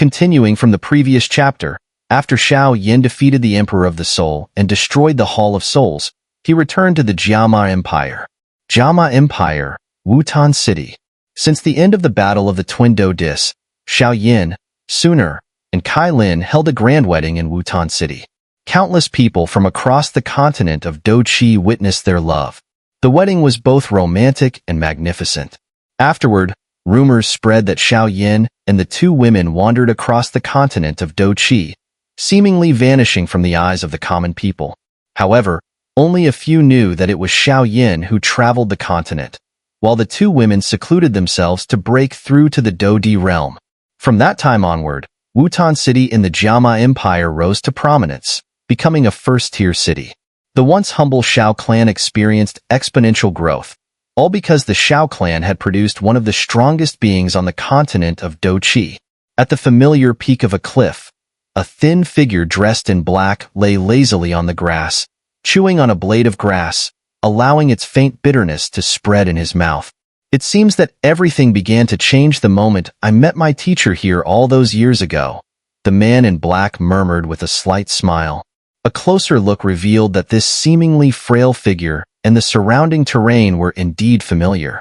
Continuing from the previous chapter, after Xiao Yan defeated the Emperor of the Soul and destroyed the Hall of Souls, he returned to the Jiama Empire. Jiama Empire, Wutan City. Since the end of the Battle of the Twin Do Dis, Xiao Yan, Suner, and Kai Lin held a grand wedding in Wutan City. Countless people from across the continent of Doqi witnessed their love. The wedding was both romantic and magnificent. Afterward, rumors spread that Xiao Yan and the two women wandered across the continent of Doqi, seemingly vanishing from the eyes of the common people. However, only a few knew that it was Xiao Yan who traveled the continent, while the two women secluded themselves to break through to the Dodi realm. From that time onward, Wutan City in the Jiama Empire rose to prominence, becoming a first-tier city. The once humble Xiao clan experienced exponential growth, all because the Xiao clan had produced one of the strongest beings on the continent of Doqi. At the familiar peak of a cliff, a thin figure dressed in black lay lazily on the grass, chewing on a blade of grass, allowing its faint bitterness to spread in his mouth. It seems that everything began to change the moment I met my teacher here all those years ago, the man in black murmured with a slight smile. A closer look revealed that this seemingly frail figure and the surrounding terrain were indeed familiar.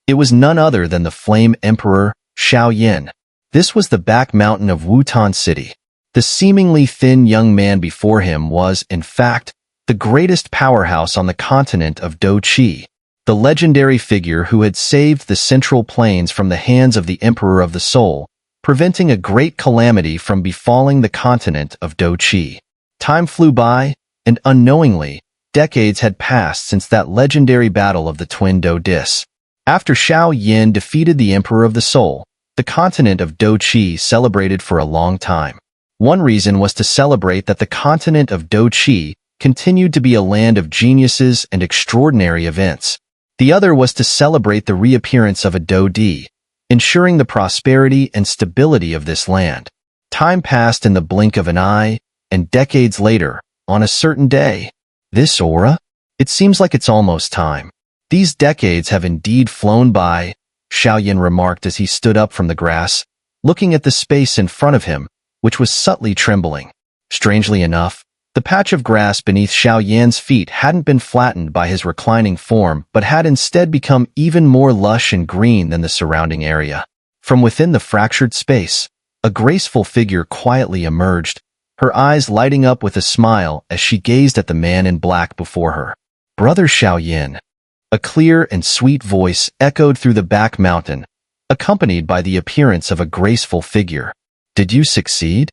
It was none other than the Flame Emperor, Xiao Yan. This was the back mountain of Wutan City. The seemingly thin young man before him was, in fact, the greatest powerhouse on the continent of Doqi, the legendary figure who had saved the Central Plains from the hands of the Emperor of the Soul, preventing a great calamity from befalling the continent of Doqi. Time flew by, and unknowingly, decades had passed since that legendary battle of the Twin Do Dis. After Xiao Yan defeated the Emperor of the Soul, the continent of Doqi celebrated for a long time. One reason was to celebrate that the continent of Doqi continued to be a land of geniuses and extraordinary events. The other was to celebrate the reappearance of a Dodi, ensuring the prosperity and stability of this land. Time passed in the blink of an eye, and decades later, on a certain day, this aura? It seems like it's almost time. These decades have indeed flown by, Xiao Yan remarked as he stood up from the grass, looking at the space in front of him, which was subtly trembling. Strangely enough, the patch of grass beneath Xiao Yan's feet hadn't been flattened by his reclining form but had instead become even more lush and green than the surrounding area. From within the fractured space, a graceful figure quietly emerged, her eyes lighting up with a smile as she gazed at the man in black before her. Brother Xiao Yan. A clear and sweet voice echoed through the back mountain, accompanied by the appearance of a graceful figure. Did you succeed?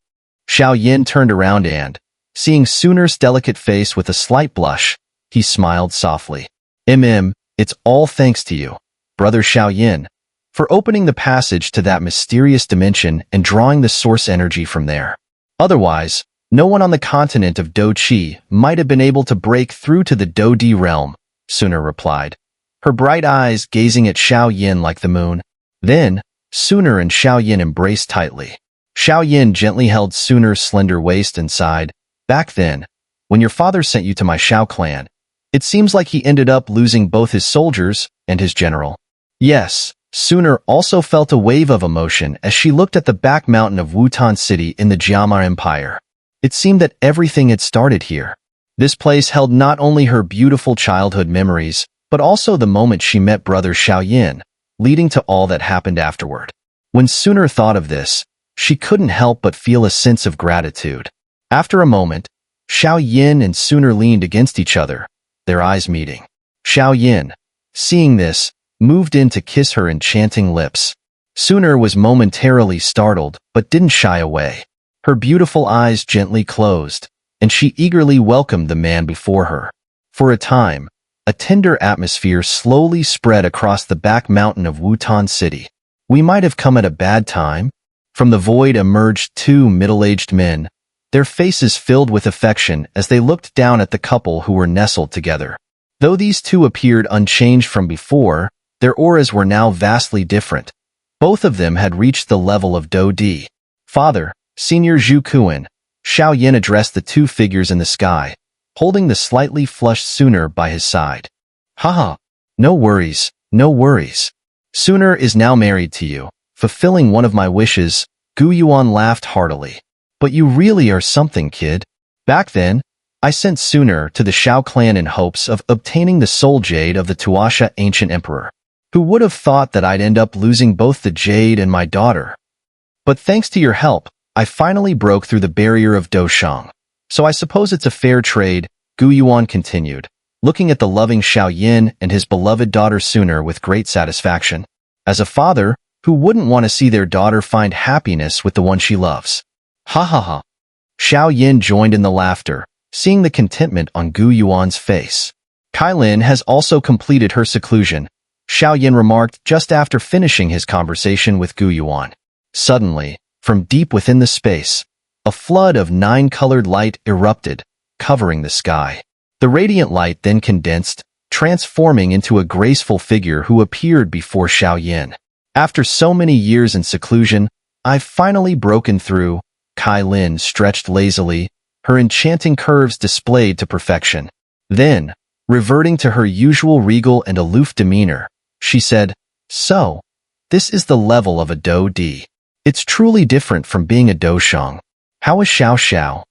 Xiao Yan turned around and, seeing Suner's delicate face with a slight blush, he smiled softly. It's all thanks to you, Brother Xiao Yan, for opening the passage to that mysterious dimension and drawing the source energy from there. Otherwise, no one on the continent of Doqi might have been able to break through to the Dodi realm, Suner replied, her bright eyes gazing at Xiao Yan like the moon. Then, Suner and Xiao Yan embraced tightly. Xiao Yan gently held Suner's slender waist and sighed. Back then, when your father sent you to my Xiao clan, it seems like he ended up losing both his soldiers and his general. Yes, Suner also felt a wave of emotion as she looked at the back mountain of Wutan City in the Jiama Empire. It seemed that everything had started here. This place held not only her beautiful childhood memories, but also the moment she met Brother Xiao Yan, leading to all that happened afterward. When Suner thought of this, she couldn't help but feel a sense of gratitude. After a moment, Xiao Yan and Suner leaned against each other, their eyes meeting. Xiao Yan, seeing this, moved in to kiss her enchanting lips. Suner was momentarily startled, but didn't shy away. Her beautiful eyes gently closed, and she eagerly welcomed the man before her. For a time, a tender atmosphere slowly spread across the back mountain of Wutan City. We might have come at a bad time. From the void emerged two middle-aged men, their faces filled with affection as they looked down at the couple who were nestled together. Though these two appeared unchanged from before, their auras were now vastly different. Both of them had reached the level of Dodi. Father, Senior Zhu Kuan, Xiao Yan addressed the two figures in the sky, holding the slightly flushed Suner by his side. Haha, no worries, no worries. Suner is now married to you, fulfilling one of my wishes, Gu Yuan laughed heartily. But you really are something, kid. Back then, I sent sooner to the Xiao clan in hopes of obtaining the soul jade of the Tuoshe Ancient Emperor. Who would have thought that I'd end up losing both the jade and my daughter? But thanks to your help, I finally broke through the barrier of Doshang. So I suppose it's a fair trade, Gu Yuan continued, looking at the loving Xiao Yan and his beloved daughter sooner with great satisfaction. As a father, who wouldn't want to see their daughter find happiness with the one she loves? Ha ha ha. Xiao Yan joined in the laughter, seeing the contentment on Gu Yuan's face. Kailin has also completed her seclusion, Xiao Yan remarked just after finishing his conversation with Gu Yuan. Suddenly, from deep within the space, a flood of 9-colored light erupted, covering the sky. The radiant light then condensed, transforming into a graceful figure who appeared before Xiao Yan. After so many years in seclusion, I've finally broken through, Kailin stretched lazily, her enchanting curves displayed to perfection. Then, reverting to her usual regal and aloof demeanor, she said, "So, this is the level of a Do Di. It's truly different from being a Doshang. How is Xiao Xiao?"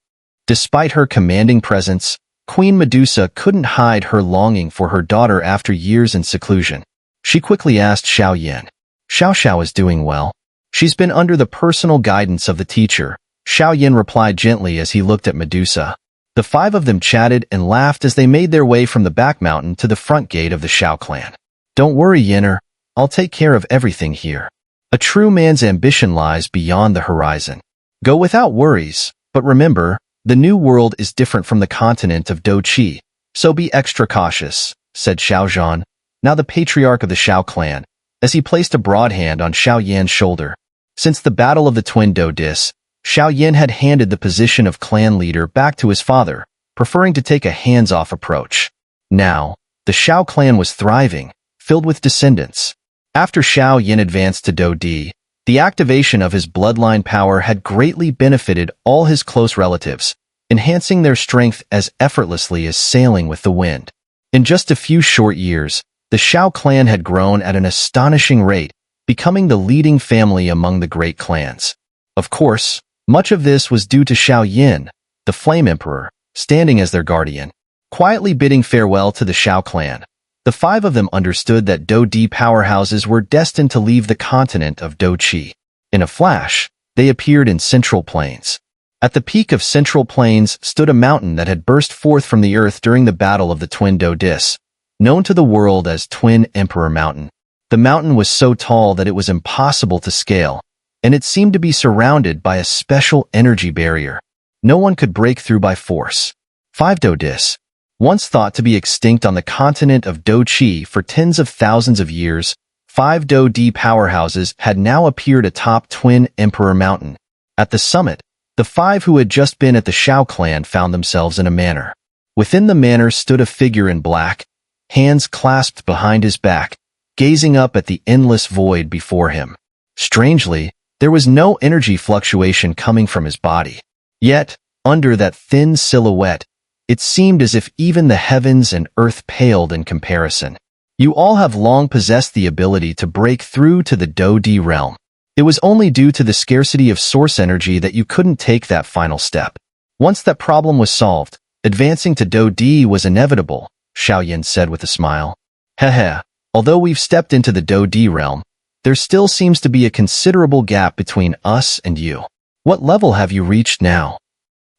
Despite her commanding presence, Queen Medusa couldn't hide her longing for her daughter after years in seclusion. She quickly asked Xiao Yan. "Xiao Xiao is doing well. She's been under the personal guidance of the teacher," Xiao Yan replied gently as he looked at Medusa. The 5 of them chatted and laughed as they made their way from the back mountain to the front gate of the Xiao clan. "Don't worry, Yenner. I'll take care of everything here. A true man's ambition lies beyond the horizon. Go without worries, but remember, the new world is different from the continent of Doqi, so be extra cautious," said Xiao Zhan, now the patriarch of the Xiao clan, as he placed a broad hand on Xiao Yan's shoulder. Since the battle of the twin Dodis, Xiao Yan had handed the position of clan leader back to his father, preferring to take a hands-off approach. Now, the Xiao clan was thriving, filled with descendants. After Xiao Yan advanced to Do Di, the activation of his bloodline power had greatly benefited all his close relatives, enhancing their strength as effortlessly as sailing with the wind. In just a few short years, the Xiao clan had grown at an astonishing rate, becoming the leading family among the great clans. Of course, much of this was due to Xiao Yan, the Flame Emperor, standing as their guardian, quietly bidding farewell to the Xiao clan. The 5 of them understood that Do Di powerhouses were destined to leave the continent of Doqi. In a flash, they appeared in Central Plains. At the peak of Central Plains stood a mountain that had burst forth from the earth during the battle of the Twin Dodis, known to the world as Twin Emperor Mountain. The mountain was so tall that it was impossible to scale, and it seemed to be surrounded by a special energy barrier. No one could break through by force. 5 Dodis, once thought to be extinct on the continent of Doqi for tens of thousands of years, 5 Do Di powerhouses had now appeared atop Twin Emperor Mountain. At the summit, the 5 who had just been at the Xiao clan found themselves in a manor. Within the manor stood a figure in black, hands clasped behind his back, gazing up at the endless void before him. Strangely, there was no energy fluctuation coming from his body. Yet, under that thin silhouette, it seemed as if even the heavens and earth paled in comparison. You all have long possessed the ability to break through to the Do Di realm. It was only due to the scarcity of source energy that you couldn't take that final step. Once that problem was solved, advancing to Do Di was inevitable, Xiao Yan said with a smile. Heh, although we've stepped into the Do Di realm, there still seems to be a considerable gap between us and you. What level have you reached now?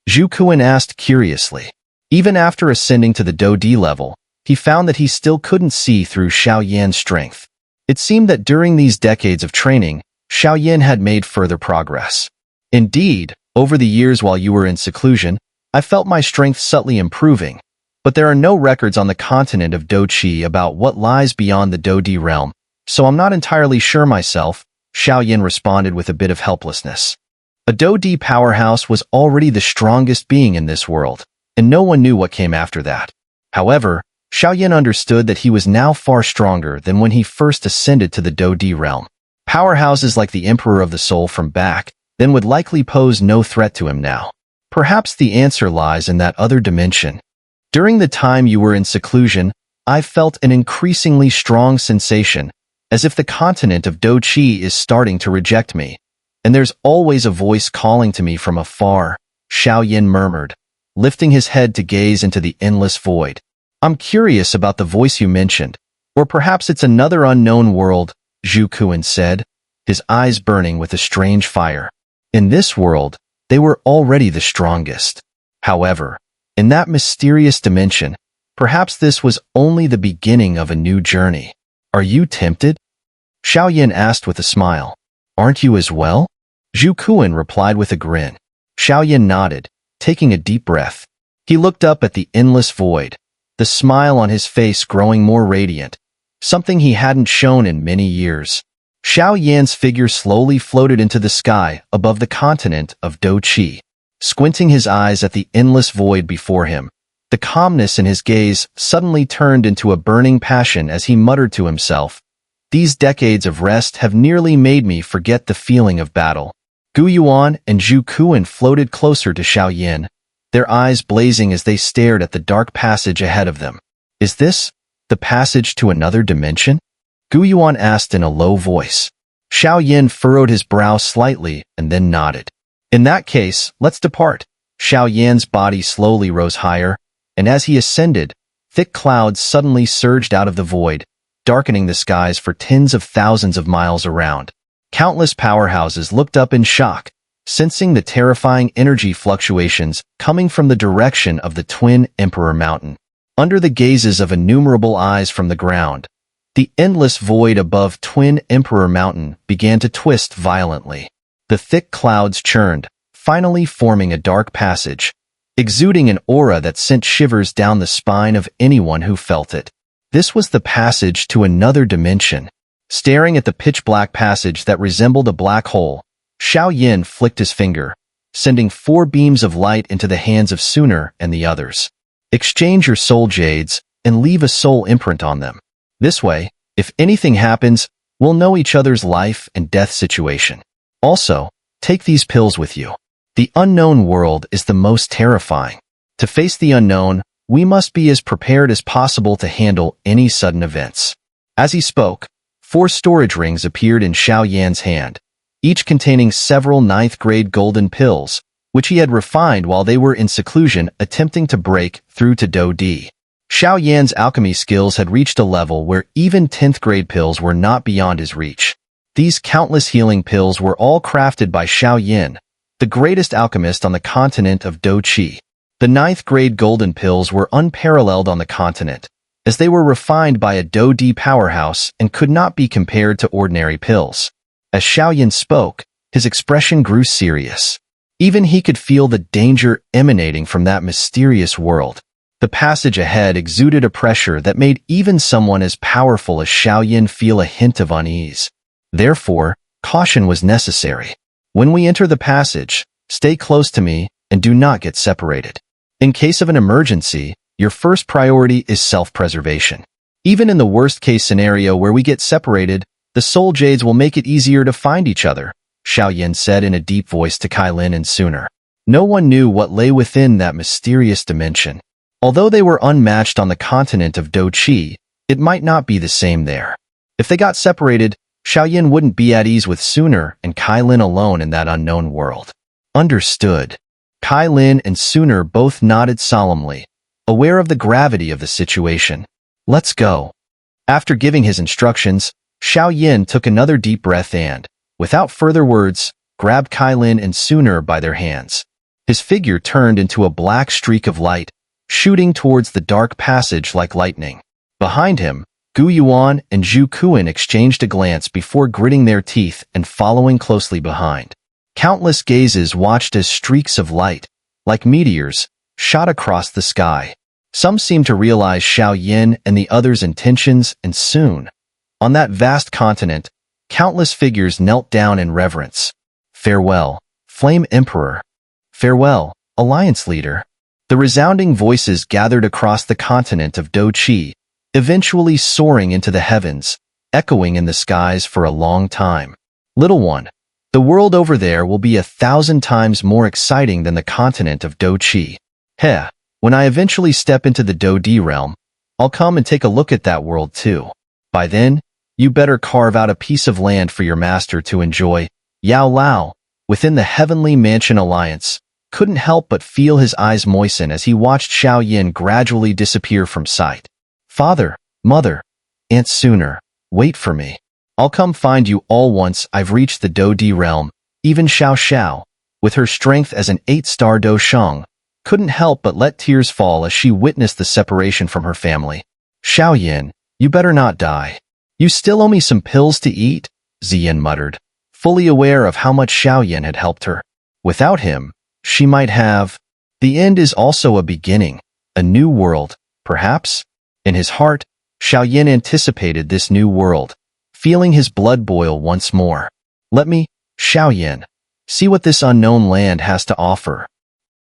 Zhu Kuan asked curiously. Even after ascending to the Do Di level, he found that he still couldn't see through Xiao Yan's strength. It seemed that during these decades of training, Xiao Yan had made further progress. Indeed, over the years while you were in seclusion, I felt my strength subtly improving, but there are no records on the continent of Doqi about what lies beyond the Do Di realm, so I'm not entirely sure myself, Xiao Yan responded with a bit of helplessness. A Do Di powerhouse was already the strongest being in this world, and no one knew what came after that. However, Xiao Yan understood that he was now far stronger than when he first ascended to the Do Di realm. Powerhouses like the Emperor of the Soul from back then would likely pose no threat to him now. Perhaps the answer lies in that other dimension. During the time you were in seclusion, I felt an increasingly strong sensation, as if the continent of Doqi is starting to reject me. And there's always a voice calling to me from afar, Xiao Yan murmured, lifting his head to gaze into the endless void. I'm curious about the voice you mentioned, or perhaps it's another unknown world, Zhu Kuan said, his eyes burning with a strange fire. In this world, they were already the strongest. However, in that mysterious dimension, perhaps this was only the beginning of a new journey. Are you tempted? Xiao Yan asked with a smile. Aren't you as well? Zhu Kuan replied with a grin. Xiao Yan nodded, taking a deep breath. He looked up at the endless void, the smile on his face growing more radiant, something he hadn't shown in many years. Xiao Yan's figure slowly floated into the sky above the continent of Tuoshe. Squinting his eyes at the endless void before him, the calmness in his gaze suddenly turned into a burning passion as he muttered to himself, "These decades of rest have nearly made me forget the feeling of battle." Gu Yuan and Zhu Kuan floated closer to Xiao Yan, their eyes blazing as they stared at the dark passage ahead of them. Is this the passage to another dimension? Gu Yuan asked in a low voice. Xiao Yan furrowed his brow slightly and then nodded. In that case, let's depart. Xiao Yan's body slowly rose higher, and as he ascended, thick clouds suddenly surged out of the void, darkening the skies for tens of thousands of miles around. Countless powerhouses looked up in shock, sensing the terrifying energy fluctuations coming from the direction of the twin Emperor Mountain. Under the gazes of innumerable eyes from the ground, the endless void above Twin Emperor Mountain began to twist violently. The thick clouds churned, finally forming a dark passage, exuding an aura that sent shivers down the spine of anyone who felt it. This was the passage to another dimension. Staring at the pitch-black passage that resembled a black hole, Xiao Yan flicked his finger, sending 4 beams of light into the hands of Sooner and the others. Exchange your soul jades and leave a soul imprint on them. This way, if anything happens, we'll know each other's life and death situation. Also, take these pills with you. The unknown world is the most terrifying. To face the unknown, we must be as prepared as possible to handle any sudden events. As he spoke, 4 storage rings appeared in Xiao Yan's hand, each containing several 9th-grade golden pills, which he had refined while they were in seclusion attempting to break through to Do-D. Xiao Yan's alchemy skills had reached a level where even 10th-grade pills were not beyond his reach. These countless healing pills were all crafted by Xiao Yan, the greatest alchemist on the continent of Tuoshe. The 9th-grade golden pills were unparalleled on the continent, as they were refined by a Do-D powerhouse and could not be compared to ordinary pills. As Xiao Yan spoke, his expression grew serious. Even he could feel the danger emanating from that mysterious world. The passage ahead exuded a pressure that made even someone as powerful as Xiao Yan feel a hint of unease. Therefore, caution was necessary. When we enter the passage, stay close to me and do not get separated. In case of an emergency, your first priority is self-preservation. Even in the worst-case scenario where we get separated, the soul jades will make it easier to find each other, Xiao Yan said in a deep voice to Kailin and Sooner. No one knew what lay within that mysterious dimension. Although they were unmatched on the continent of Tuoshe, it might not be the same there. If they got separated, Xiao Yan wouldn't be at ease with Sooner and Kailin alone in that unknown world. Understood. Kailin and Sooner both nodded solemnly, aware of the gravity of the situation. Let's go. After giving his instructions, Xiao Yan took another deep breath and, without further words, grabbed Kailin and Sooner by their hands. His figure turned into a black streak of light, shooting towards the dark passage like lightning. Behind him, Gu Yuan and Zhu Kuan exchanged a glance before gritting their teeth and following closely behind. Countless gazes watched as streaks of light, like meteors, shot across the sky. Some seemed to realize Xiao Yan and the others' intentions, and soon, on that vast continent, countless figures knelt down in reverence. Farewell, Flame Emperor. Farewell, Alliance Leader. The resounding voices gathered across the continent of Tuoshe, eventually soaring into the heavens, echoing in the skies for a long time. Little one, the world over there will be 1,000 times more exciting than the continent of Tuoshe. Heh, when I eventually step into the Do-D realm, I'll come and take a look at that world too. By then, you better carve out a piece of land for your master to enjoy. Yao Lao, within the Heavenly Mansion Alliance, couldn't help but feel his eyes moisten as he watched Xiao Yan gradually disappear from sight. Father, Mother, Aunt Sooner, wait for me. I'll come find you all once I've reached the Do-Di realm. Even Xiao Xiao, with her strength as an 8-star Do Shang, couldn't help but let tears fall as she witnessed the separation from her family. Xiao Yan, you better not die. You still owe me some pills to eat, Ziyin muttered, fully aware of how much Xiao Yan had helped her. Without him, she might have. The end is also a beginning, a new world, perhaps? In his heart, Xiao Yan anticipated this new world, feeling his blood boil once more. Let me, Xiao Yan, see what this unknown land has to offer.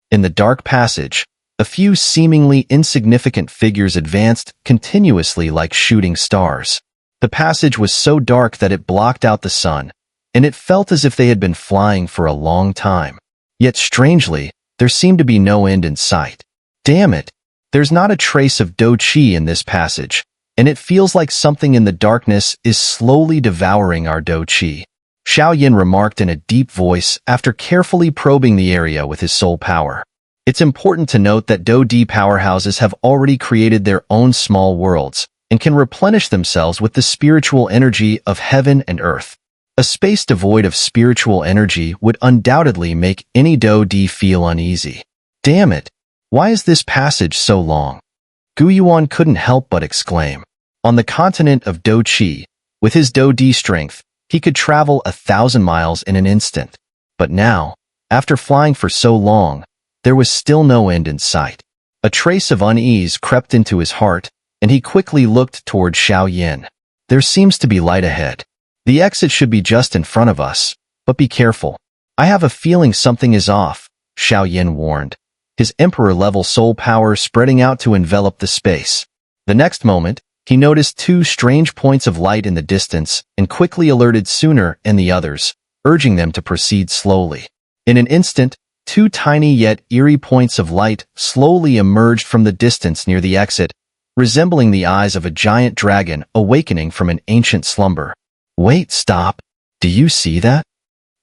In the dark passage, a few seemingly insignificant figures advanced continuously like shooting stars. The passage was so dark that it blocked out the sun, and it felt as if they had been flying for a long time. Yet strangely, there seemed to be no end in sight. Damn it! There's not a trace of Do-Chi in this passage, and it feels like something in the darkness is slowly devouring our Do-Chi. Xiao Yan remarked in a deep voice after carefully probing the area with his soul power. It's important to note that Do-Di powerhouses have already created their own small worlds and can replenish themselves with the spiritual energy of heaven and earth. A space devoid of spiritual energy would undoubtedly make any Do-Di feel uneasy. Damn it! Why is this passage so long? Gu Yuan couldn't help but exclaim. On the continent of Do-Chi, with his Do-Di strength, he could travel 1,000 miles in an instant. But now, after flying for so long, there was still no end in sight. A trace of unease crept into his heart, and he quickly looked toward Xiao Yan. There seems to be light ahead. The exit should be just in front of us, but be careful. I have a feeling something is off, Xiao Yan warned, his emperor-level soul power spreading out to envelop the space. The next moment, he noticed 2 strange points of light in the distance and quickly alerted Sooner and the others, urging them to proceed slowly. In an instant, 2 tiny yet eerie points of light slowly emerged from the distance near the exit, resembling the eyes of a giant dragon awakening from an ancient slumber. Wait, stop. Do you see that?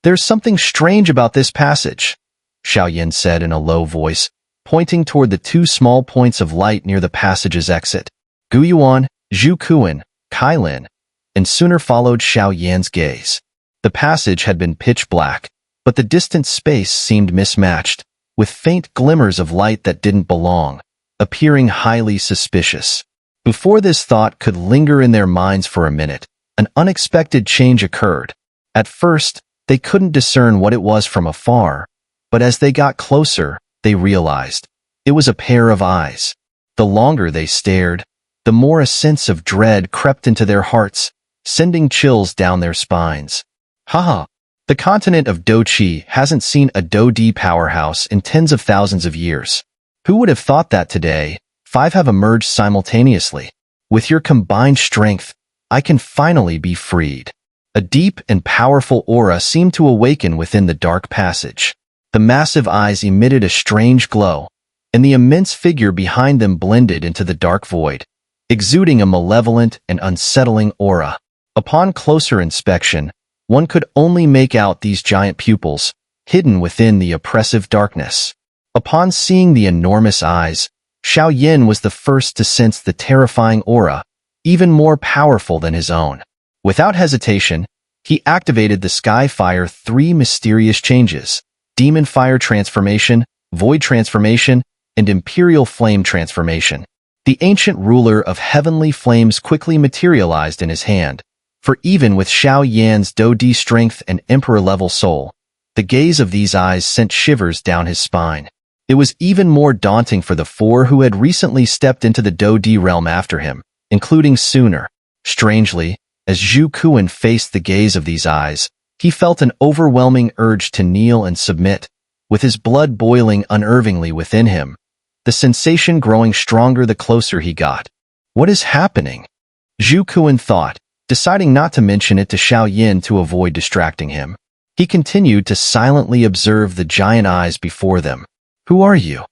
There's something strange about this passage, Xiao Yan said in a low voice, pointing toward the 2 small points of light near the passage's exit. Gu Yuan, Zhu Kuan, Kai Lin, and Sooner followed Xiao Yan's gaze. The passage had been pitch black, but the distant space seemed mismatched, with faint glimmers of light that didn't belong, appearing highly suspicious. Before this thought could linger in their minds for a minute, an unexpected change occurred. At first, they couldn't discern what it was from afar, but as they got closer, they realized it was a pair of eyes. The longer they stared, the more a sense of dread crept into their hearts, sending chills down their spines. Haha! The continent of Do-Chi hasn't seen a Do-Di powerhouse in tens of thousands of years. Who would have thought that today, 5 have emerged simultaneously? With your combined strength, I can finally be freed. A deep and powerful aura seemed to awaken within the dark passage. The massive eyes emitted a strange glow, and the immense figure behind them blended into the dark void, exuding a malevolent and unsettling aura. Upon closer inspection, one could only make out these giant pupils, hidden within the oppressive darkness. Upon seeing the enormous eyes, Xiao Yan was the first to sense the terrifying aura, even more powerful than his own. Without hesitation, he activated the Sky Fire 3 mysterious changes: Demon Fire Transformation, Void Transformation, and Imperial Flame Transformation. The ancient ruler of heavenly flames quickly materialized in his hand, for even with Xiao Yan's Do-Di strength and emperor-level soul, the gaze of these eyes sent shivers down his spine. It was even more daunting for the 4 who had recently stepped into the Do-Di realm after him, including Sooner. Strangely, as Zhu Kuan faced the gaze of these eyes, he felt an overwhelming urge to kneel and submit, with his blood boiling unnervingly within him, the sensation growing stronger the closer he got. What is happening? Zhu Kuan thought, deciding not to mention it to Xiao Yan to avoid distracting him. He continued to silently observe the giant eyes before them. Who are you?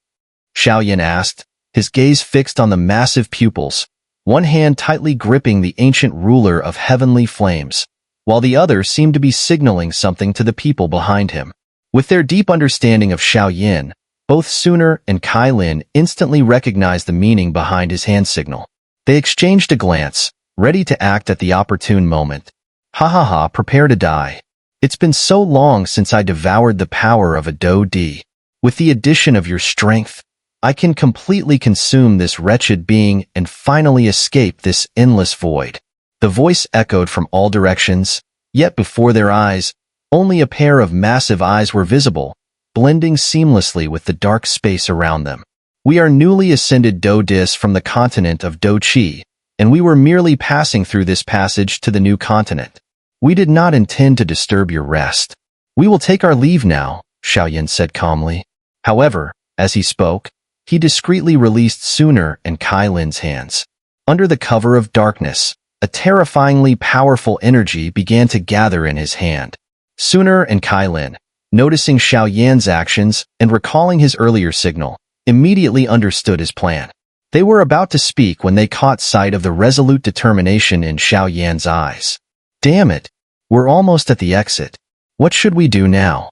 Xiao Yan asked, his gaze fixed on the massive pupils, one hand tightly gripping the ancient ruler of heavenly flames, while the other seemed to be signaling something to the people behind him. With their deep understanding of Xiao Yan, both Sooner and Kai Lin instantly recognized the meaning behind his hand signal. They exchanged a glance, ready to act at the opportune moment. Ha ha ha, prepare to die. It's been so long since I devoured the power of a Do Di. With the addition of your strength, I can completely consume this wretched being and finally escape this endless void. The voice echoed from all directions, yet before their eyes, only a pair of massive eyes were visible, blending seamlessly with the dark space around them. We are newly ascended Do Dis from the continent of Do Chi, and we were merely passing through this passage to the new continent. We did not intend to disturb your rest. We will take our leave now, Xiao Yan said calmly. However, as he spoke, he discreetly released Sooner and Kai Lin's hands. Under the cover of darkness, a terrifyingly powerful energy began to gather in his hand. Sooner and Kai Lin, noticing Xiao Yan's actions and recalling his earlier signal, immediately understood his plan. They were about to speak when they caught sight of the resolute determination in Xiao Yan's eyes. Damn it, we're almost at the exit. What should we do now?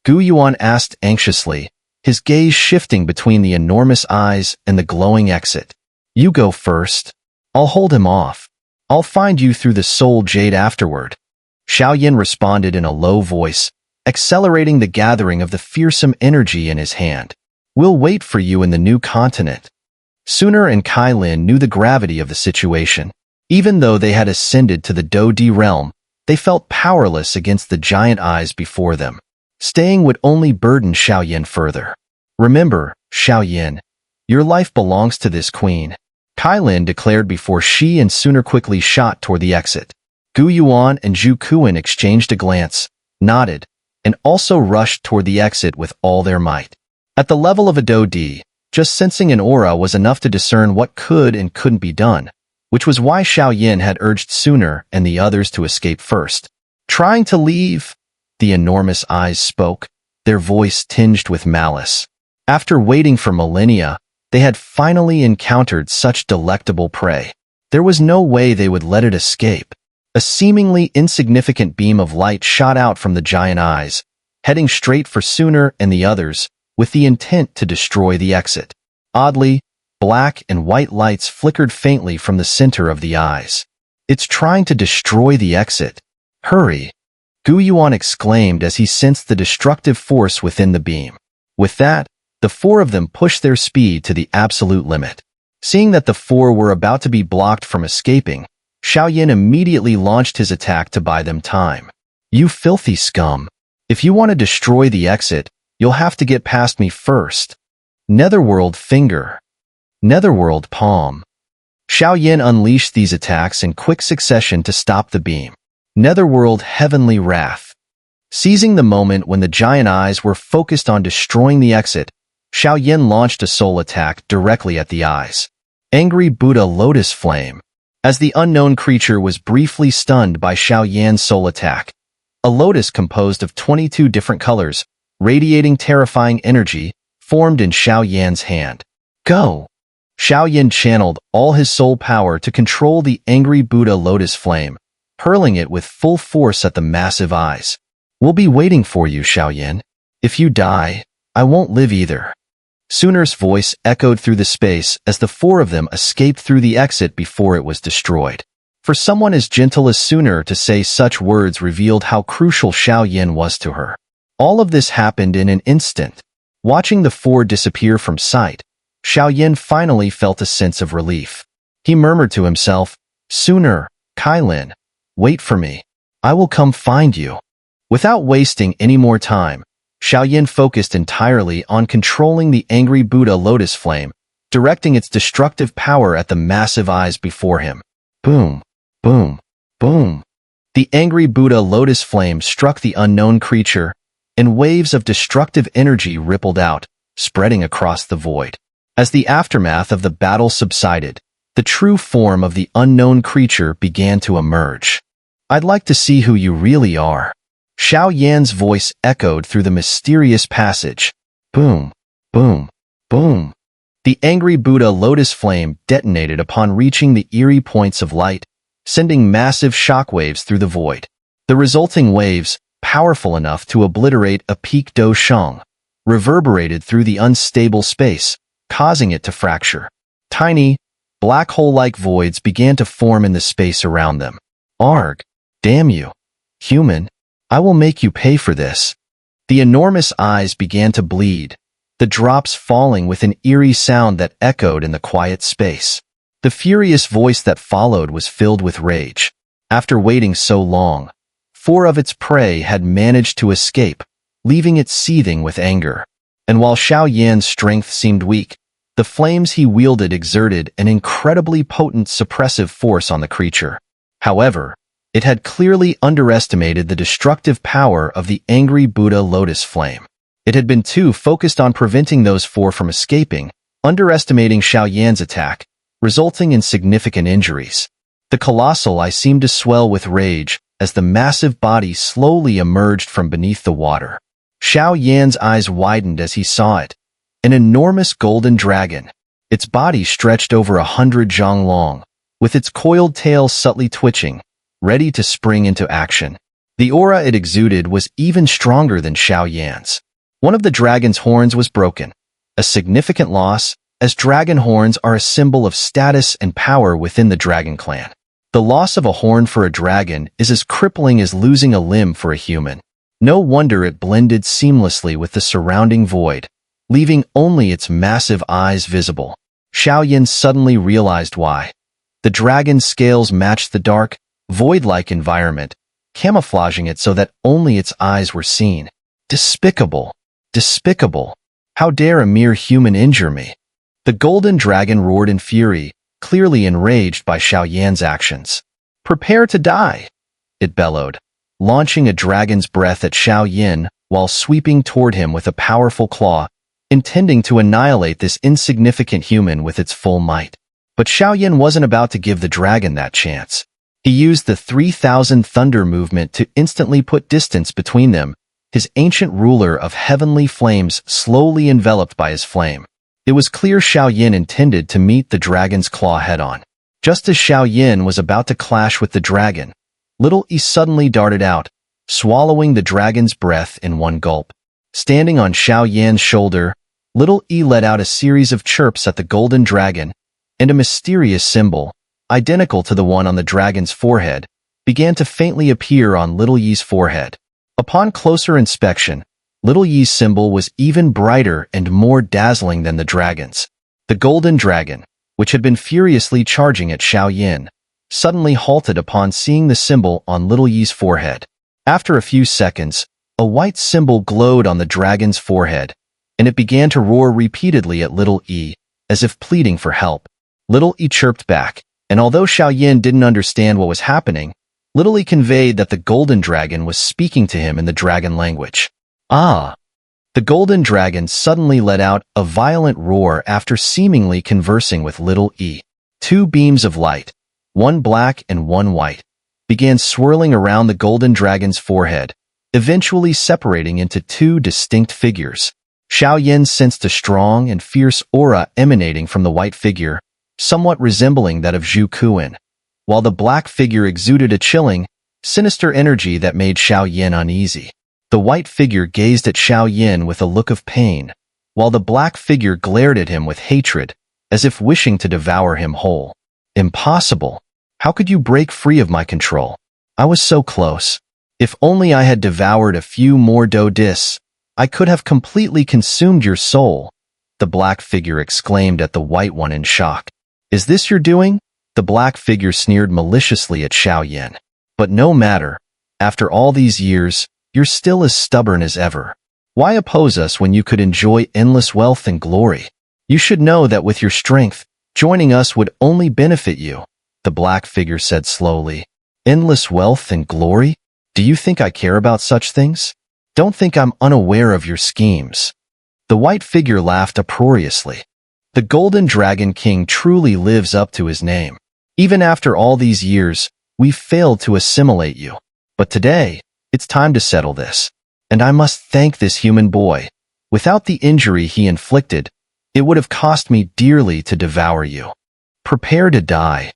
Gu Yuan asked anxiously, his gaze shifting between the enormous eyes and the glowing exit. You go first. I'll hold him off. I'll find you through the soul jade afterward. Xiao Yan responded in a low voice, accelerating the gathering of the fearsome energy in his hand. We'll wait for you in the new continent. Sooner and Kai Lin knew the gravity of the situation. Even though they had ascended to the Do Di realm, they felt powerless against the giant eyes before them. Staying would only burden Xiao Yan further. Remember, Xiao Yan, your life belongs to this queen, Kai Lin declared before she and Sooner quickly shot toward the exit. Gu Yuan and Zhu Kuan exchanged a glance, nodded, and also rushed toward the exit with all their might. At the level of a Do Di, just sensing an aura was enough to discern what could and couldn't be done, which was why Xiao Yan had urged Sooner and the others to escape first. Trying to leave? The enormous eyes spoke, their voice tinged with malice. After waiting for millennia, they had finally encountered such delectable prey. There was no way they would let it escape. A seemingly insignificant beam of light shot out from the giant eyes, heading straight for Sooner and the others, with the intent to destroy the exit. Oddly, black and white lights flickered faintly from the center of the eyes. It's trying to destroy the exit. Hurry! Gu Yuan exclaimed as he sensed the destructive force within the beam. With that, the four of them pushed their speed to the absolute limit. Seeing that the four were about to be blocked from escaping, Xiao Yan immediately launched his attack to buy them time. You filthy scum! If you want to destroy the exit, you'll have to get past me first. Netherworld Finger. Netherworld Palm. Xiao Yan unleashed these attacks in quick succession to stop the beam. Netherworld Heavenly Wrath. Seizing the moment when the giant eyes were focused on destroying the exit, Xiao Yan launched a soul attack directly at the eyes. Angry Buddha Lotus Flame. As the unknown creature was briefly stunned by Xiao Yan's soul attack, a lotus composed of 22 different colors, radiating terrifying energy, formed in Xiao Yan's hand. Go! Xiao Yan channeled all his soul power to control the angry Buddha Lotus Flame, hurling it with full force at the massive eyes. We'll be waiting for you, Xiao Yan. If you die, I won't live either. Sooner's voice echoed through the space as the four of them escaped through the exit before it was destroyed. For someone as gentle as Sooner to say such words revealed how crucial Xiao Yan was to her. All of this happened in an instant. Watching the four disappear from sight, Xiao Yan finally felt a sense of relief. He murmured to himself, Sooner, Kai Lin, wait for me. I will come find you. Without wasting any more time, Xiao Yan focused entirely on controlling the angry Buddha Lotus Flame, directing its destructive power at the massive eyes before him. Boom, boom, boom. The angry Buddha Lotus Flame struck the unknown creature, and waves of destructive energy rippled out, spreading across the void. As the aftermath of the battle subsided, the true form of the unknown creature began to emerge. I'd like to see who you really are. Xiao Yan's voice echoed through the mysterious passage. Boom, boom, boom. The angry Buddha Lotus Flame detonated upon reaching the eerie points of light, sending massive shockwaves through the void. The resulting waves, powerful enough to obliterate a peak do shang, reverberated through the unstable space, causing it to fracture. Tiny, black hole-like voids began to form in the space around them. Arg! Damn you! Human! I will make you pay for this. The enormous eyes began to bleed, the drops falling with an eerie sound that echoed in the quiet space. The furious voice that followed was filled with rage. After waiting so long, 4 of its prey had managed to escape, leaving it seething with anger. And while Xiao Yan's strength seemed weak, the flames he wielded exerted an incredibly potent suppressive force on the creature. However, it had clearly underestimated the destructive power of the angry Buddha lotus flame. It had been too focused on preventing those 4 from escaping, underestimating Xiao Yan's attack, resulting in significant injuries. The colossal eye seemed to swell with rage as the massive body slowly emerged from beneath the water. Xiao Yan's eyes widened as he saw it. An enormous golden dragon. Its body stretched over 100 zhang long, with its coiled tail subtly twitching, ready to spring into action. The aura it exuded was even stronger than Xiao Yan's. One of the dragon's horns was broken, a significant loss, as dragon horns are a symbol of status and power within the dragon clan. The loss of a horn for a dragon is as crippling as losing a limb for a human. No wonder it blended seamlessly with the surrounding void, leaving only its massive eyes visible. Xiao Yan suddenly realized why. The dragon's scales matched the dark, void-like environment, camouflaging it so that only its eyes were seen. Despicable! Despicable! How dare a mere human injure me? The golden dragon roared in fury, clearly enraged by Xiao Yan's actions. Prepare to die! It bellowed, launching a dragon's breath at Xiao Yan while sweeping toward him with a powerful claw, intending to annihilate this insignificant human with its full might. But Xiao Yan wasn't about to give the dragon that chance. He used the 3000 thunder movement to instantly put distance between them, his ancient ruler of heavenly flames slowly enveloped by his flame. It was clear Xiao Yan intended to meet the dragon's claw head-on. Just as Xiao Yan was about to clash with the dragon, Little E suddenly darted out, swallowing the dragon's breath in one gulp. Standing on Xiao Yan's shoulder, Little E let out a series of chirps at the golden dragon, and a mysterious symbol, identical to the one on the dragon's forehead, began to faintly appear on Little Yi's forehead. Upon closer inspection, Little Yi's symbol was even brighter and more dazzling than the dragon's. The golden dragon, which had been furiously charging at Xiao Yan, suddenly halted upon seeing the symbol on Little Yi's forehead. After a few seconds, a white symbol glowed on the dragon's forehead, and it began to roar repeatedly at Little E, as if pleading for help. Little E chirped back, and although Xiao Yan didn't understand what was happening, Little E conveyed that the golden dragon was speaking to him in the dragon language. Ah! The golden dragon suddenly let out a violent roar after seemingly conversing with Little E. 2 beams of light, one black and one white, began swirling around the golden dragon's forehead, eventually separating into 2 distinct figures. Xiao Yan sensed a strong and fierce aura emanating from the white figure, somewhat resembling that of Zhu Kuan, while the black figure exuded a chilling, sinister energy that made Xiao Yan uneasy. The white figure gazed at Xiao Yan with a look of pain, while the black figure glared at him with hatred, as if wishing to devour him whole. Impossible! How could you break free of my control? I was so close. If only I had devoured a few more do discs, I could have completely consumed your soul, the black figure exclaimed at the white one in shock. Is this your doing? The black figure sneered maliciously at Xiao Yan. But no matter. After all these years, you're still as stubborn as ever. Why oppose us when you could enjoy endless wealth and glory? You should know that with your strength, joining us would only benefit you, the black figure said slowly. Endless wealth and glory? Do you think I care about such things? Don't think I'm unaware of your schemes. The white figure laughed uproariously. The Golden Dragon King truly lives up to his name. Even after all these years, we've failed to assimilate you. But today, it's time to settle this. And I must thank this human boy. Without the injury he inflicted, it would have cost me dearly to devour you. Prepare to die.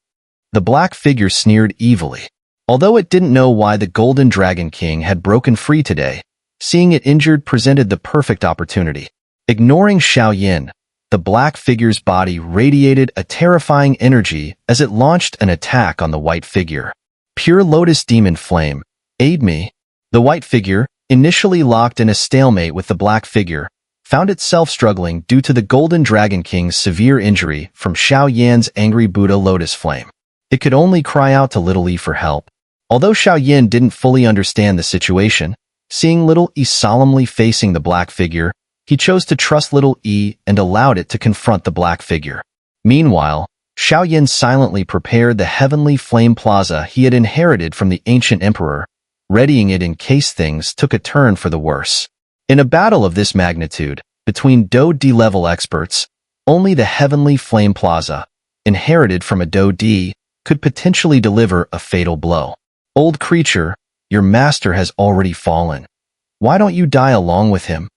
The black figure sneered evilly. Although it didn't know why the Golden Dragon King had broken free today, seeing it injured presented the perfect opportunity. Ignoring Xiao Yan, the black figure's body radiated a terrifying energy as it launched an attack on the white figure. Pure Lotus Demon Flame, aid me. The white figure, initially locked in a stalemate with the black figure, found itself struggling due to the Golden Dragon King's severe injury from Xiao Yan's angry Buddha Lotus Flame. It could only cry out to Little E for help. Although Xiao Yan didn't fully understand the situation, seeing Little E solemnly facing the black figure, he chose to trust Little E and allowed it to confront the black figure. Meanwhile, Xiao Yan silently prepared the heavenly flame plaza he had inherited from the Ancient Emperor, readying it in case things took a turn for the worse. In a battle of this magnitude, between Do D-level experts, only the heavenly flame plaza, inherited from a Do D, could potentially deliver a fatal blow. Old creature, your master has already fallen. Why don't you die along with him?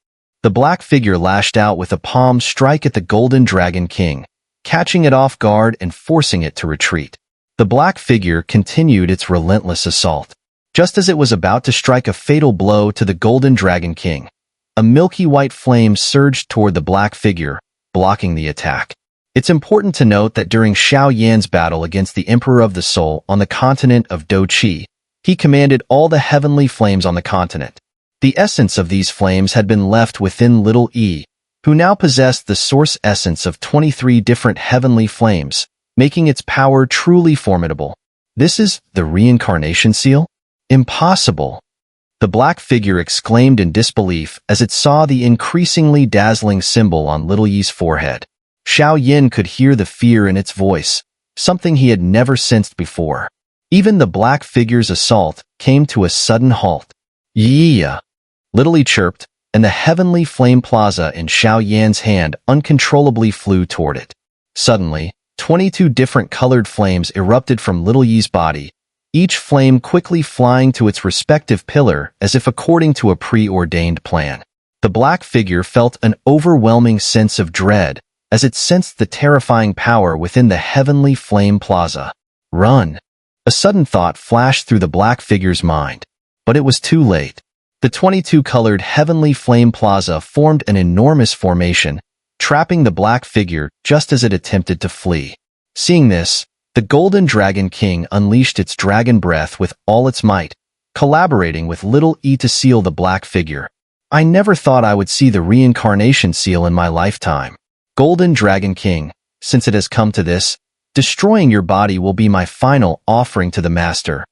The black figure lashed out with a palm strike at the Golden Dragon King, catching it off guard and forcing it to retreat. The black figure continued its relentless assault. Just as it was about to strike a fatal blow to the Golden Dragon King, a milky white flame surged toward the black figure, blocking the attack. It's important to note that during Xiao Yan's battle against the Emperor of the Soul on the continent of Do Qi, he commanded all the heavenly flames on the continent. The essence of these flames had been left within Little E, who now possessed the source essence of 23 different heavenly flames, making its power truly formidable. This is the reincarnation seal? Impossible! The black figure exclaimed in disbelief as it saw the increasingly dazzling symbol on Little E's forehead. Xiao Yan could hear the fear in its voice, something he had never sensed before. Even the black figure's assault came to a sudden halt. Yeah! Little E chirped, and the heavenly flame plaza in Xiao Yan's hand uncontrollably flew toward it. Suddenly, 22 different colored flames erupted from Little E's body, each flame quickly flying to its respective pillar as if according to a preordained plan. The black figure felt an overwhelming sense of dread as it sensed the terrifying power within the heavenly flame plaza. Run! A sudden thought flashed through the black figure's mind, but it was too late. The 22-colored heavenly flame plaza formed an enormous formation, trapping the black figure just as it attempted to flee. Seeing this, the Golden Dragon King unleashed its dragon breath with all its might, collaborating with Little E to seal the black figure. I never thought I would see the reincarnation seal in my lifetime. Golden Dragon King, since it has come to this, destroying your body will be my final offering to the master.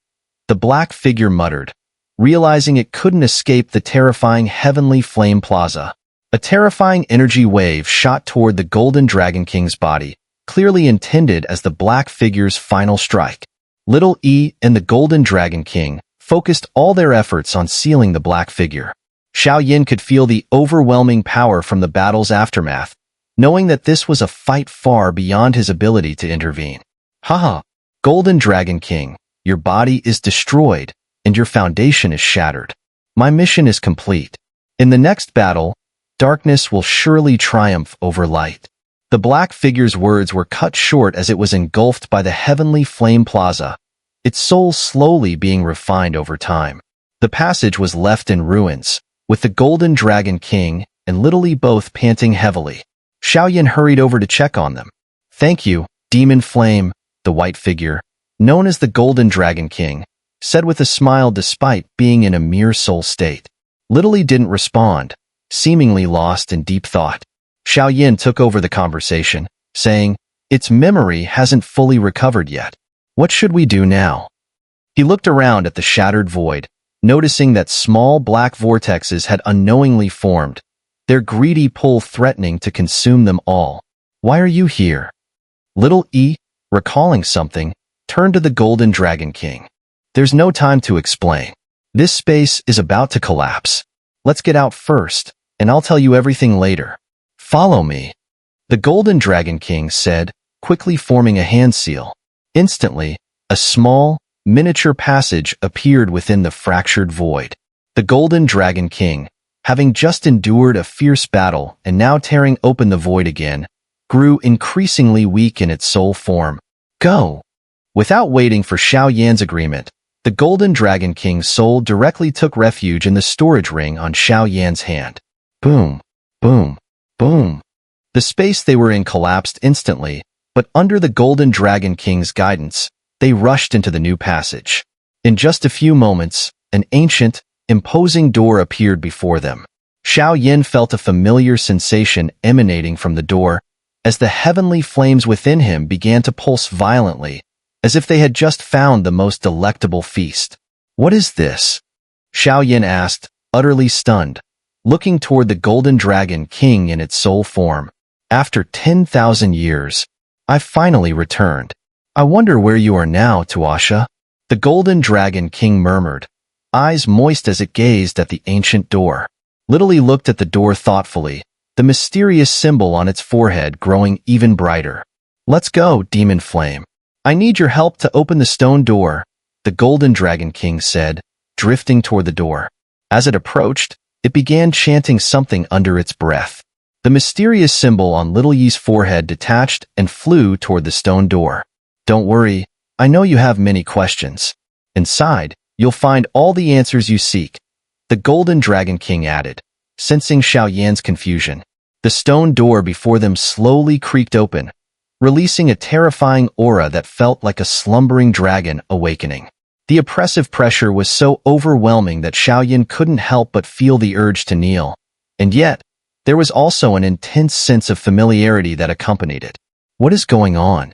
The black figure muttered, realizing it couldn't escape the terrifying heavenly flame plaza. A terrifying energy wave shot toward the Golden Dragon King's body, clearly intended as the black figure's final strike. Little E and the Golden Dragon King focused all their efforts on sealing the black figure. Xiao Yan could feel the overwhelming power from the battle's aftermath, knowing that this was a fight far beyond his ability to intervene. Haha, Golden Dragon King, your body is destroyed, and your foundation is shattered. My mission is complete. In the next battle, darkness will surely triumph over light. The black figure's words were cut short as it was engulfed by the heavenly flame plaza, its soul slowly being refined over time. The passage was left in ruins, with the Golden Dragon King and Little E both panting heavily. Xiao Yan hurried over to check on them. Thank you, Demon Flame, the white figure, known as the Golden Dragon King, said with a smile despite being in a mere soul state. Little E didn't respond, seemingly lost in deep thought. Xiao Yan took over the conversation, saying, its memory hasn't fully recovered yet. What should we do now? He looked around at the shattered void, noticing that small black vortexes had unknowingly formed, their greedy pull threatening to consume them all. Why are you here? Little E, recalling something, turned to the Golden Dragon King. There's no time to explain. This space is about to collapse. Let's get out first, and I'll tell you everything later. Follow me. The Golden Dragon King said, quickly forming a hand seal. Instantly, a small, miniature passage appeared within the fractured void. The Golden Dragon King, having just endured a fierce battle and now tearing open the void again, grew increasingly weak in its soul form. Go! Without waiting for Xiao Yan's agreement, The Golden Dragon King's soul directly took refuge in the storage ring on Xiao Yan's hand. Boom, boom, boom. The space they were in collapsed instantly, but under the Golden Dragon King's guidance, they rushed into the new passage. In just a few moments, an ancient, imposing door appeared before them. Xiao Yan felt a familiar sensation emanating from the door, as the heavenly flames within him began to pulse violently, as if they had just found the most delectable feast. What is this? Xiao Yan asked, utterly stunned, looking toward the Golden Dragon King in its soul form. After 10,000 years, I finally returned. I wonder where you are now, Tuoshe. The Golden Dragon King murmured, eyes moist as it gazed at the ancient door. Lily looked at the door thoughtfully, the mysterious symbol on its forehead growing even brighter. Let's go, Demon Flame. I need your help to open the stone door, the Golden Dragon King said, drifting toward the door. As it approached, it began chanting something under its breath. The mysterious symbol on Little Yi's forehead detached and flew toward the stone door. Don't worry, I know you have many questions. Inside, you'll find all the answers you seek, the Golden Dragon King added, sensing Xiao Yan's confusion. The stone door before them slowly creaked open, releasing a terrifying aura that felt like a slumbering dragon awakening. The oppressive pressure was so overwhelming that Xiao Yan couldn't help but feel the urge to kneel. And yet, there was also an intense sense of familiarity that accompanied it. What is going on?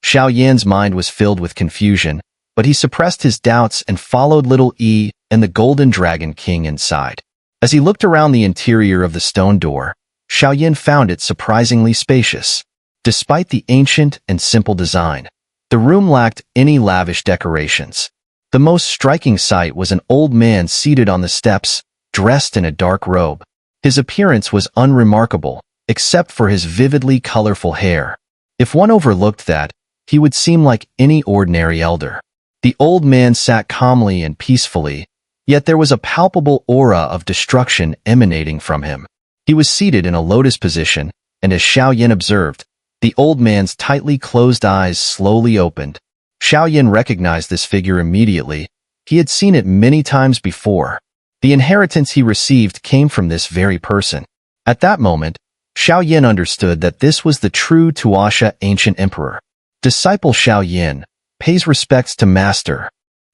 Xiao Yan's mind was filled with confusion, but he suppressed his doubts and followed Little Yi and the Golden Dragon King inside. As he looked around the interior of the stone door, Xiao Yan found it surprisingly spacious. Despite the ancient and simple design, the room lacked any lavish decorations. The most striking sight was an old man seated on the steps, dressed in a dark robe. His appearance was unremarkable, except for his vividly colorful hair. If one overlooked that, he would seem like any ordinary elder. The old man sat calmly and peacefully, yet there was a palpable aura of destruction emanating from him. He was seated in a lotus position, and as Xiao Yan observed, the old man's tightly closed eyes slowly opened. Xiao Yan recognized this figure immediately. He had seen it many times before. The inheritance he received came from this very person. At that moment, Xiao Yan understood that this was the true Tuoshe Ancient Emperor. Disciple Xiao Yan pays respects to Master.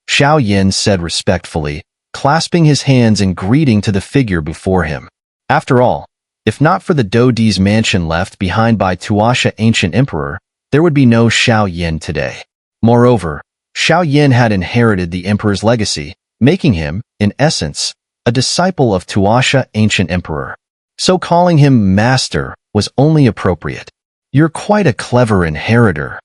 Xiao Yan said respectfully, clasping his hands in greeting to the figure before him. After all, if not for the Dodi's mansion left behind by Tuoshe Ancient Emperor, there would be no Xiao Yan today. Moreover, Xiao Yan had inherited the emperor's legacy, making him, in essence, a disciple of Tuoshe Ancient Emperor. So calling him Master was only appropriate. You're quite a clever inheritor.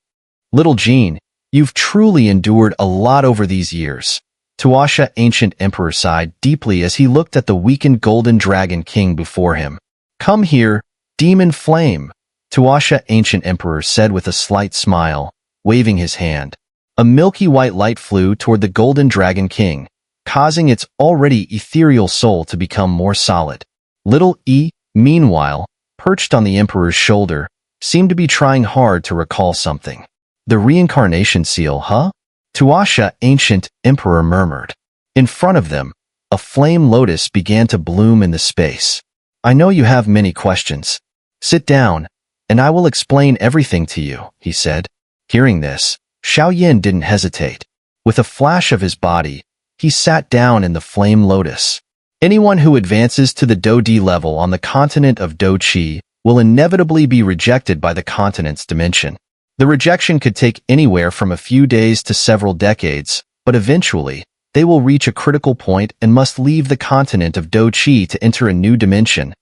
Little Jean, you've truly endured a lot over these years. Tuoshe Ancient Emperor sighed deeply as he looked at the weakened Golden Dragon King before him. Come here, Demon Flame, Tuoshe Ancient Emperor said with a slight smile, waving his hand. A milky white light flew toward the Golden Dragon King, causing its already ethereal soul to become more solid. Little E, meanwhile, perched on the Emperor's shoulder, seemed to be trying hard to recall something. The reincarnation seal, huh? Tuoshe Ancient Emperor murmured. In front of them, a flame lotus began to bloom in the space. I know you have many questions. Sit down, and I will explain everything to you, he said. Hearing this, Xiao Yan didn't hesitate. With a flash of his body, he sat down in the flame lotus. Anyone who advances to the Do-Di level on the continent of Do-Chi will inevitably be rejected by the continent's dimension. The rejection could take anywhere from a few days to several decades, but eventually, they will reach a critical point and must leave the continent of Do-Chi to enter a new dimension.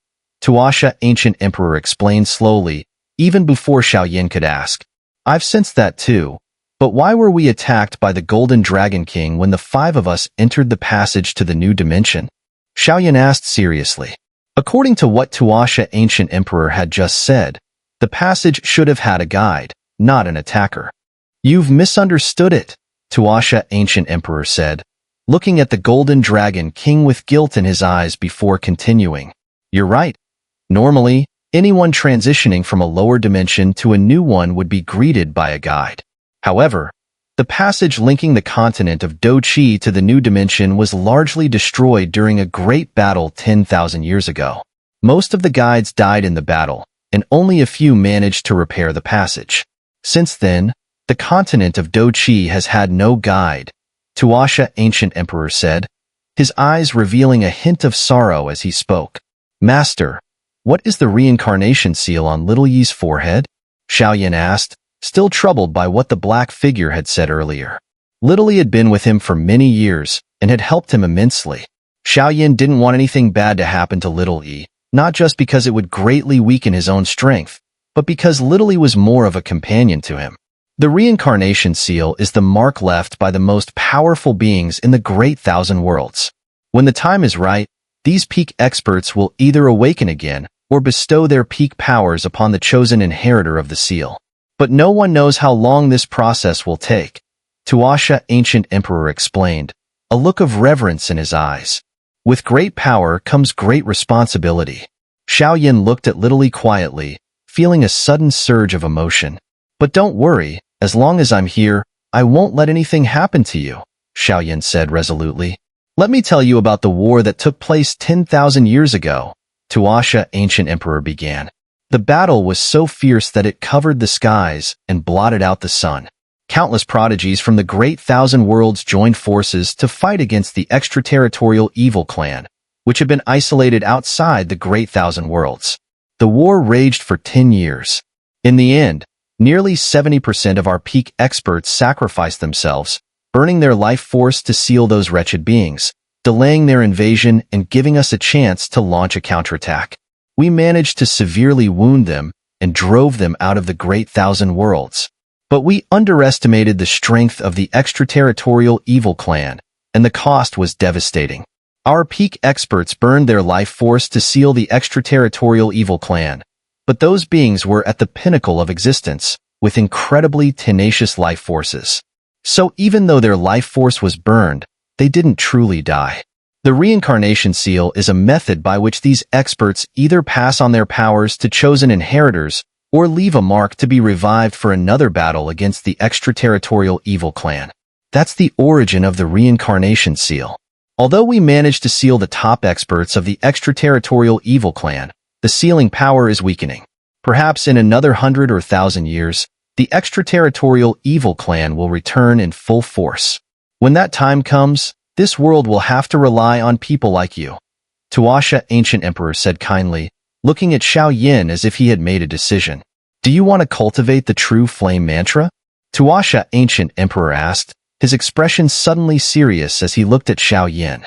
Tuoshe Ancient Emperor explained slowly, even before Xiao Yan could ask. I've sensed that too, but why were we attacked by the Golden Dragon King when the five of us entered the passage to the new dimension? Xiao Yan asked seriously. According to what Tuoshe Ancient Emperor had just said, the passage should have had a guide, not an attacker. You've misunderstood it, Tuoshe Ancient Emperor said, looking at the Golden Dragon King with guilt in his eyes before continuing. You're right. Normally, anyone transitioning from a lower dimension to a new one would be greeted by a guide. However, The passage linking the continent of Dochi to the new dimension was largely destroyed during a great battle 10,000 years ago. Most of the guides died in the battle, and only a few managed to repair the passage. Since then, the continent of Dochi has had no guide, Tuoshe Ancient Emperor said, his eyes revealing a hint of sorrow as he spoke. Master, what is the reincarnation seal on Little Yi's forehead? Xiao Yan asked, still troubled by what the black figure had said earlier. Little Yi had been with him for many years and had helped him immensely. Xiao Yan didn't want anything bad to happen to Little Yi, not just because it would greatly weaken his own strength, but because Little Yi was more of a companion to him. The reincarnation seal is the mark left by the most powerful beings in the Great Thousand Worlds. When the time is right, these peak experts will either awaken again or bestow their peak powers upon the chosen inheritor of the seal. But no one knows how long this process will take, Tuoshe Ancient Emperor explained, a look of reverence in his eyes. With great power comes great responsibility. Xiao Yan looked at Little Yi quietly, feeling a sudden surge of emotion. But don't worry, as long as I'm here, I won't let anything happen to you, Xiao Yan said resolutely. Let me tell you about the war that took place 10,000 years ago, Tuoshe Ancient Emperor began. The battle was so fierce that it covered the skies and blotted out the sun. Countless prodigies from the Great Thousand Worlds joined forces to fight against the extraterritorial evil clan, which had been isolated outside the Great Thousand Worlds. The war raged for 10 years. In the end, nearly 70% of our peak experts sacrificed themselves, burning their life force to seal those wretched beings, delaying their invasion and giving us a chance to launch a counterattack. We managed to severely wound them and drove them out of the Great Thousand Worlds. But we underestimated the strength of the extraterritorial evil clan, and the cost was devastating. Our peak experts burned their life force to seal the extraterritorial evil clan, but those beings were at the pinnacle of existence, with incredibly tenacious life forces. So even though their life force was burned, they didn't truly die. The reincarnation seal is a method by which these experts either pass on their powers to chosen inheritors or leave a mark to be revived for another battle against the extraterritorial evil clan. That's the origin of the reincarnation seal. Although we managed to seal the top experts of the extraterritorial evil clan, the sealing power is weakening. Perhaps in another 100 or 1,000 years, the extraterritorial evil clan will return in full force. When that time comes, this world will have to rely on people like you, Tuoshe Ancient Emperor said kindly, looking at Xiao Yan as if he had made a decision. Do you want to cultivate the true flame mantra? Tuoshe Ancient Emperor asked, his expression suddenly serious as he looked at Xiao Yan.